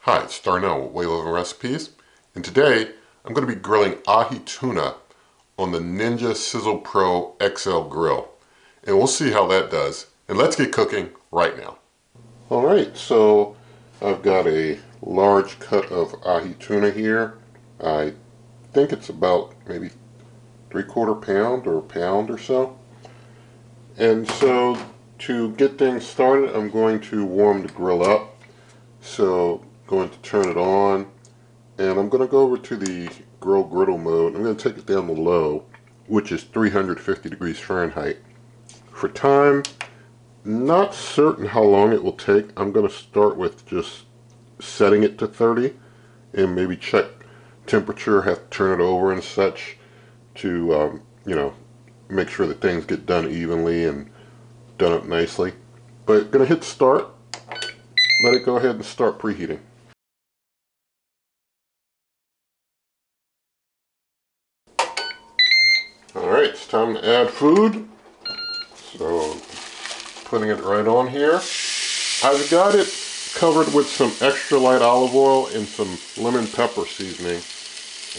Hi, it's Darnell with Way Living Recipes, and today I'm going to be grilling ahi tuna on the Ninja Sizzle Pro XL grill, and we'll see how that does. And let's get cooking right now. Alright, so I've got a large cut of ahi tuna here. I think it's about maybe 3/4 pound or a pound or so. And so to get things started, I'm going to warm the grill up. So going to turn it on, and I'm going to go over to the griddle mode. I'm going to take it down to low, which is 350 degrees Fahrenheit. For time, not certain how long it will take. I'm going to start with just setting it to 30 and maybe check temperature, have to turn it over and such to make sure that things get done evenly and done up nicely. But going to hit start, let it go ahead and start preheating. Alright, it's time to add food. So, putting it right on here. I've got it covered with some extra light olive oil and some lemon pepper seasoning.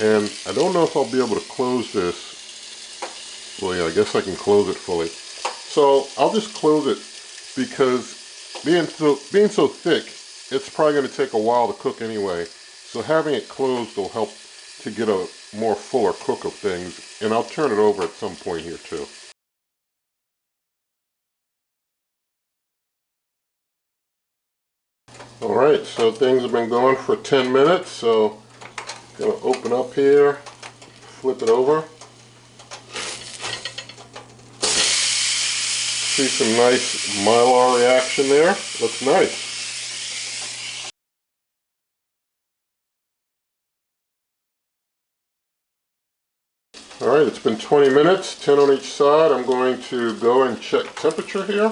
And I don't know if I'll be able to close this. Well, yeah, I guess I can close it fully. So, I'll just close it because being so thick, it's probably going to take a while to cook anyway. So having it closed will help to get a more fuller cook of things, and I'll turn it over at some point here too. Alright, so things have been going for 10 minutes, so I'm going to open up here, flip it over. See some nice mylar reaction there, looks nice. Alright, it's been 20 minutes, 10 on each side. I'm going to go and check temperature here.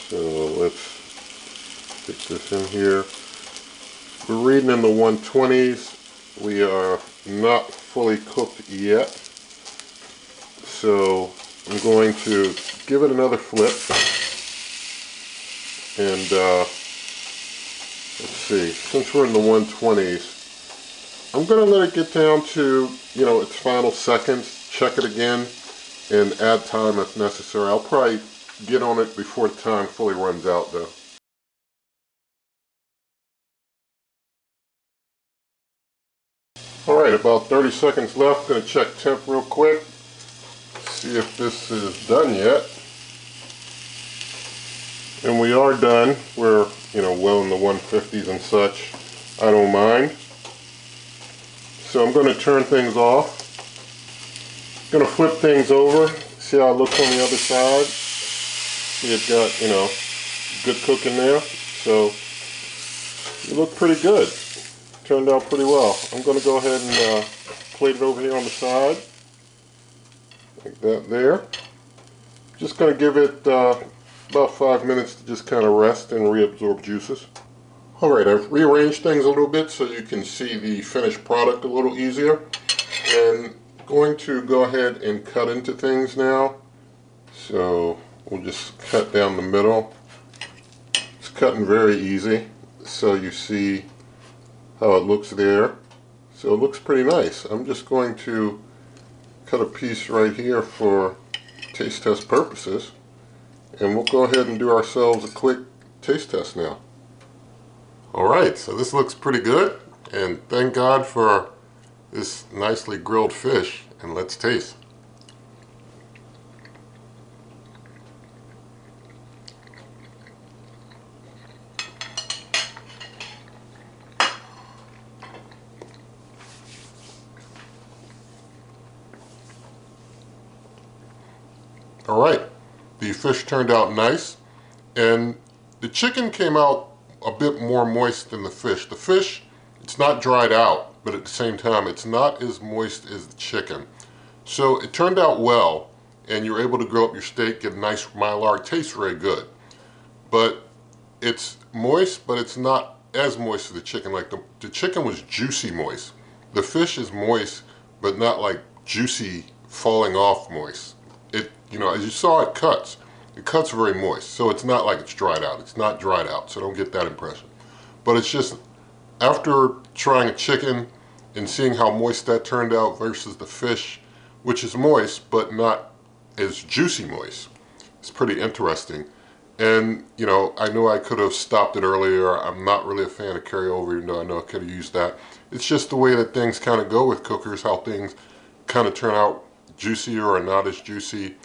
So let's stick this in here. We're reading in the 120s. We are not fully cooked yet. So I'm going to give it another flip. And let's see, since we're in the 120s, I'm going to let it get down to, its final seconds, check it again, and add time if necessary. I'll probably get on it before the time fully runs out though. Alright, about 30 seconds left. Going to check temp real quick. See if this is done yet. And we are done. We're, well in the 150s and such. I don't mind. So I'm going to turn things off. I'm going to flip things over, see how it looks on the other side. See it's got, good cooking there. So it looked pretty good. Turned out pretty well. I'm going to go ahead and plate it over here on the side. Like that there. Just going to give it about 5 minutes to just kind of rest and reabsorb juices. Alright, I've rearranged things a little bit so you can see the finished product a little easier. And going to go ahead and cut into things now. So we'll just cut down the middle. It's cutting very easy, so you see how it looks there. So it looks pretty nice. I'm just going to cut a piece right here for taste test purposes. And we'll go ahead and do ourselves a quick taste test now. Alright, so this looks pretty good, and thank God for this nicely grilled fish, and let's taste. Alright, the fish turned out nice, and the chicken came out a bit more moist than the fish. The fish, it's not dried out, but at the same time, it's not as moist as the chicken. So it turned out well, and you're able to grill up your steak, get a nice mylar. It tastes very good. But it's moist, but it's not as moist as the chicken. Like the chicken was juicy moist. The fish is moist, but not like juicy falling off moist. It, as you saw, it cuts. It cuts very moist, so it's not like it's dried out. It's not dried out, so don't get that impression. But it's just, after trying a chicken and seeing how moist that turned out versus the fish, which is moist but not as juicy moist, it's pretty interesting. And, you know I could have stopped it earlier. I'm not really a fan of carryover, even though I know I could have used that. It's just the way that things kind of go with cookers, how things kind of turn out juicier or not as juicy.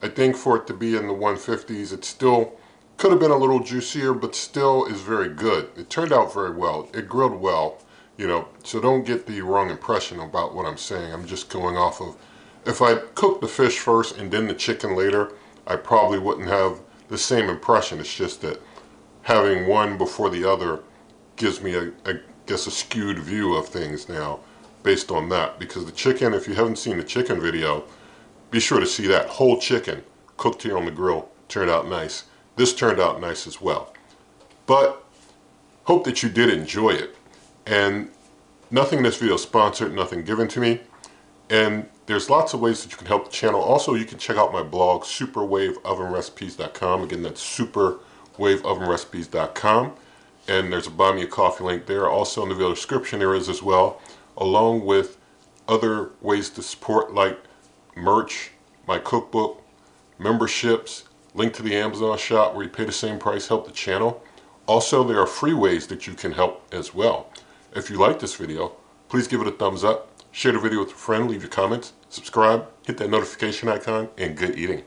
I think for it to be in the 150s, it still could have been a little juicier, but still is very good. It turned out very well. It grilled well, so don't get the wrong impression about what I'm saying. I'm just going off of, if I cooked the fish first and then the chicken later, I probably wouldn't have the same impression. It's just that having one before the other gives me I guess a skewed view of things now based on that. Because the chicken, if you haven't seen the chicken video, be sure to see that. Whole chicken cooked here on the grill turned out nice. This turned out nice as well. But hope that you did enjoy it. And nothing in this video is sponsored, nothing given to me. And there's lots of ways that you can help the channel. Also, you can check out my blog, superwaveovenrecipes.com. Again, that's superwaveovenrecipes.com. And there's a buy me a coffee link there. Also in the video description there is as well, along with other ways to support, like merch, my cookbook, memberships, link to the Amazon shop where you pay the same price, help the channel. Also, there are free ways that you can help as well. If you like this video, please give it a thumbs up. Share the video with a friend, leave your comments, subscribe, hit that notification icon, and good eating.